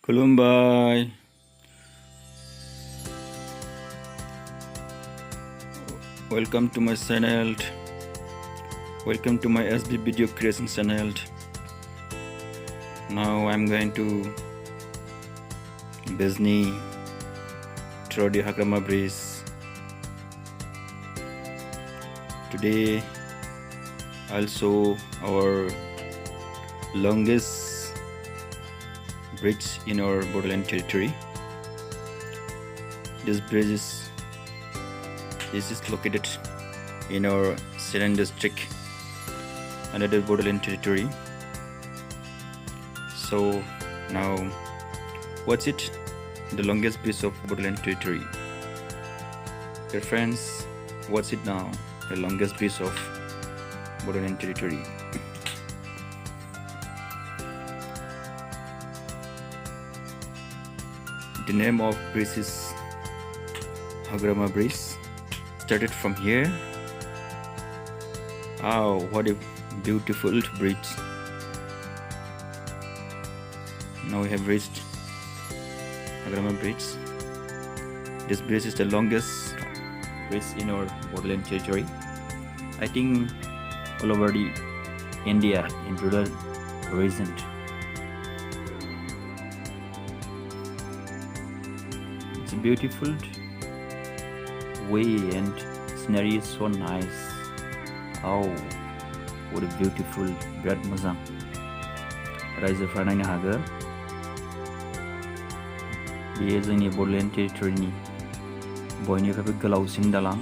Kulumbai. Welcome to my channel. Welcome to my SB video creation channel. Now I'm going to Bizni through the Hagrama Bridge. Today I'll show our longest bridge in our Bodoland territory. This bridge is located in our Siren district under the Bodoland territory. So now what's it? The longest bridge of Bodoland territory. Dear friends, what's it now? The longest bridge of Bodoland territory. The name of bridge is Hagrama Bridge. Started from here. Oh, what a beautiful bridge. Now we have reached Hagrama Bridge. This bridge is the longest bridge in our Bodoland territory. I think all over the India in rural region. It's a beautiful way and scenery is so nice. Oh, what a beautiful birat mozang. रायजोफ्रा नायनो हागोन. बेयो जोंनि बड'लेण्ड टेरिटरिनि बयनिफ्रायबो गोलावसिन दालां.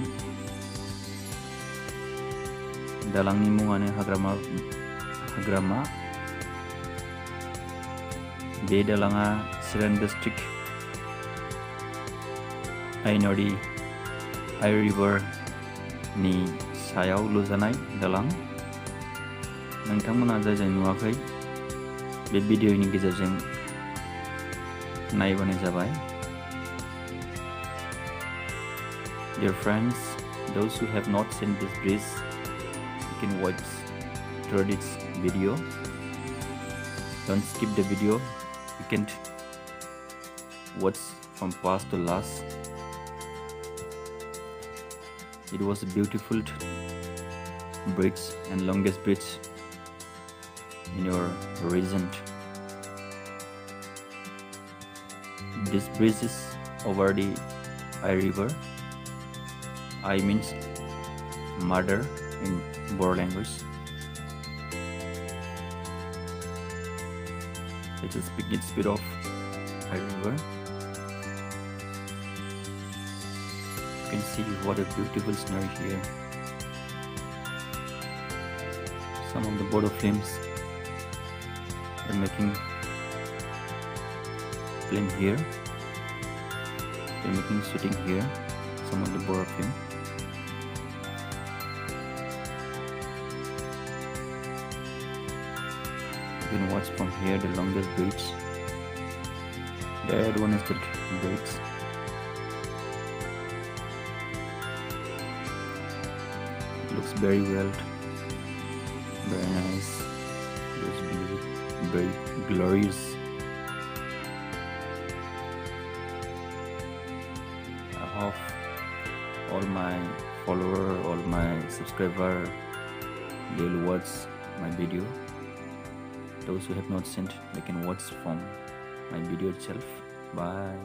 दालांनि मुङानो हाग्रामा. बे दालाङा चिरां district आइन'रि आइ रिभारनि सायाव लुजानाय दालां. नोंथांमोना जाय नुवाखै बे भिडिअ'नि गेजेरजों नायबानो जाबाय. Dear friends, those who have not seen this bridge, you can watch through this video. Don't skip the video. You can watch from first to last. It was a beautiful bridge and longest bridge in your region. This bridge is over the I river. I means mother in Bodo language. It's a speed of I river. You can see what a beautiful scenery here. Some of the Bodo films are making film here. They're making shooting here. Some of the Bodo film. You can watch from here the longest bridge. That one is the bridge. Looks very well, very nice. Looks very glorious. I hope all my followers, all my subscribers, they will watch my video. Those who have not seen, they can watch from my video itself. Bye.